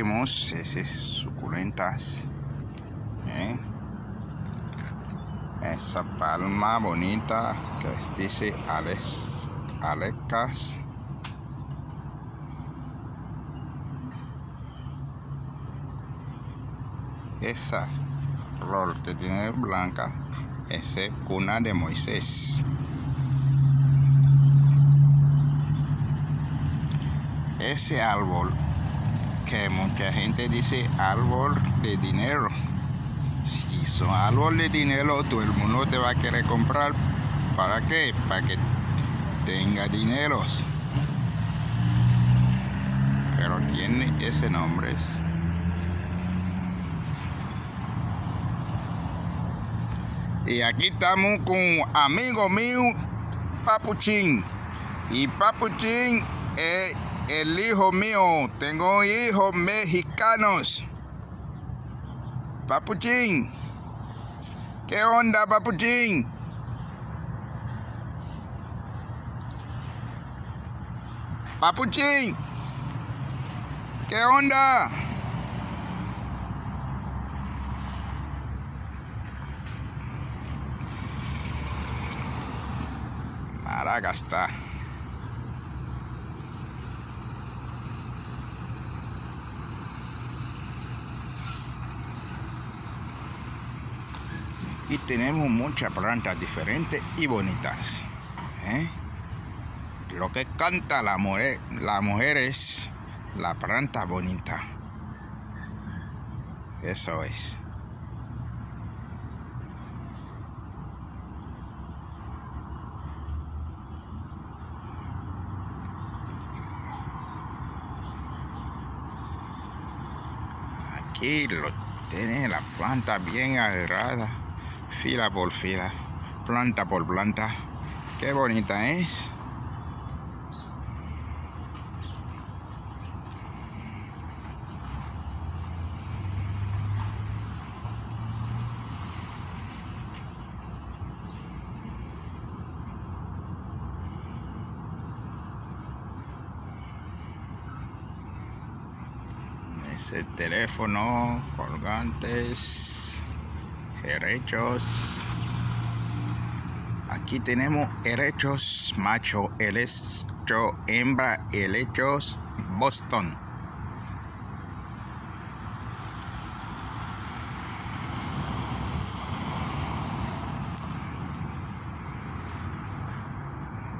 vemos esas suculentas. Esa palma bonita que dice Alecas. Esa flor que tiene blanca, ese cuna de Moisés. Ese árbol que mucha gente dice árbol de dinero. Si son árbol de dinero, todo el mundo te va a querer comprar. ¿Para qué? Para que tenga dineros. Pero tiene ese nombre. Y aquí estamos con un amigo mío, Papuchín. Y Papuchín es el hijo mío. Tengo hijos mexicanos. Papuchín, ¿qué onda, Papuchín? Papuchín, ¿qué onda? Madagascar. Aquí tenemos muchas plantas diferentes y bonitas. Lo que canta la mujer es la planta bonita. Eso es. Aquí lo tiene la planta bien agarrada, fila por fila, planta por planta. Qué bonita es. Ese teléfono, colgantes, herechos. Aquí tenemos herechos macho, helecho hembra, helechos Boston.